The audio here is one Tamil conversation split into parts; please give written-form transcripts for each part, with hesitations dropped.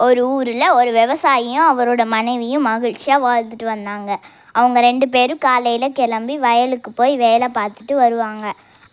ஒரு ஊரில் ஒரு விவசாயியும் அவரோட மனைவியும் மகிழ்ச்சியாக வாழ்ந்துட்டு வந்தாங்க. அவங்க 2 பேரும் காலையில் கிளம்பி வயலுக்கு போய் வேலை பார்த்துட்டு வருவாங்க.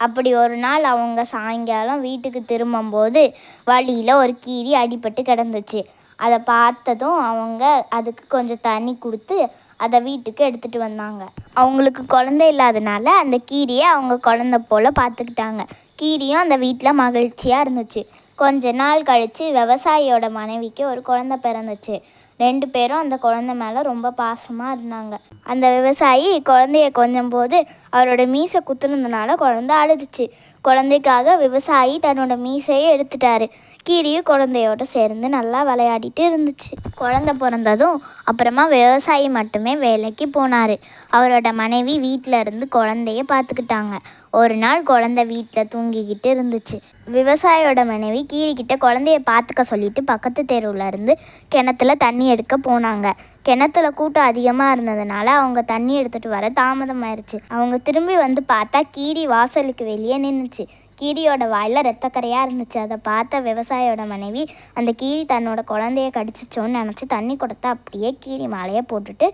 அப்படி ஒரு நாள் அவங்க சாயங்காலம் வீட்டுக்கு திரும்பும்போது வழியில் ஒரு கீரி அடிபட்டு கிடந்துச்சு. அதை பார்த்ததும் அவங்க அதுக்கு கொஞ்சம் தண்ணி கொடுத்து அதை வீட்டுக்கு எடுத்துகிட்டு வந்தாங்க. அவங்களுக்கு குழந்தை இல்லாதனால அந்த கீரியை அவங்க குழந்தை போல் பார்த்துக்கிட்டாங்க. கீரியும் அந்த வீட்டில் மகிழ்ச்சியாக இருந்துச்சு. கொஞ்ச நாள் கழித்து விவசாயியோட மனைவிக்கு ஒரு குழந்தை பிறந்துச்சு. 2 பேரும் அந்த குழந்தை மேலே ரொம்ப பாசமாக இருந்தாங்க. அந்த விவசாயி குழந்தைய கொஞ்சம் போது அவரோட மீசை குத்துனதுனால குழந்தை அழுதுச்சு. குழந்தைக்காக விவசாயி தன்னோட மீசையை எடுத்துட்டாரு. கீரியும் குழந்தையோட சேர்ந்து நல்லா விளையாடிட்டு இருந்துச்சு. குழந்தை பிறந்ததும் அப்புறமா விவசாயி மட்டுமே வேலைக்கு போனார். அவரோட மனைவி வீட்டில் இருந்து குழந்தைய பார்த்துக்கிட்டாங்க. ஒரு நாள் குழந்தை வீட்டில் தூங்கிக்கிட்டு இருந்துச்சு. விவசாயியோட மனைவி கீரிக்கிட்ட குழந்தைய பார்த்துக்க சொல்லிட்டு பக்கத்து தெருவில் இருந்து கிணத்துல தண்ணி எடுக்க போனாங்க. கிணத்துல கூட்டம் அதிகமாக இருந்ததுனால அவங்க தண்ணி எடுத்துகிட்டு வர தாமதமாயிருச்சு. அவங்க திரும்பி வந்து பார்த்தா கீரி வாசலுக்கு வெளியே நின்றுச்சு. கீரியோட வாயில் ரத்தக்கரையாக இருந்துச்சு. அதை பார்த்த விவசாயியோட மனைவி அந்த கீரி தன்னோட குழந்தைய கடிச்சிச்சோன்னு நினச்சி தண்ணி கொடுத்தா அப்படியே கீரி மாலையை போட்டுட்டு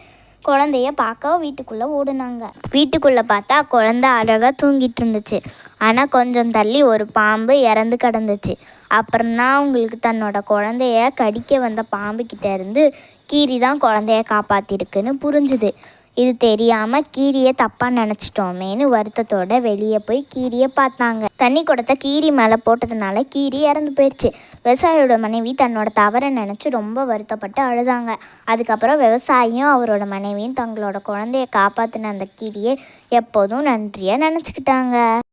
குழந்தைய பார்க்க வீட்டுக்குள்ளே ஓடுனாங்க. வீட்டுக்குள்ளே பார்த்தா குழந்தை அழகாக தூங்கிட்டு இருந்துச்சு. ஆனால் கொஞ்சம் தள்ளி ஒரு பாம்பு இறந்து கிடந்துச்சு. அப்புறம்தான் அவங்களுக்கு தன்னோட குழந்தைய கடிக்க வந்த பாம்புக்கிட்ட இருந்து கீரி தான் குழந்தைய காப்பாற்றிருக்குன்னு புரிஞ்சுது. இது தெரியாமல் கீரியை தப்பாக நினச்சிட்டோமேன்னு வருத்தத்தோடு வெளியே போய் கீரியை பார்த்தாங்க. தண்ணி குடத்தை கீரி மேலே போட்டதுனால கீரி இறந்து போயிடுச்சு. விவசாயியோட மனைவி தன்னோட தவறை நினச்சி ரொம்ப வருத்தப்பட்டு அழுதாங்க. அதுக்கப்புறம் விவசாயியும் அவரோட மனைவியும் தங்களோட குழந்தைய காப்பாற்றின அந்த கீரியை எப்போதும் நன்றியாக நினச்சிக்கிட்டாங்க.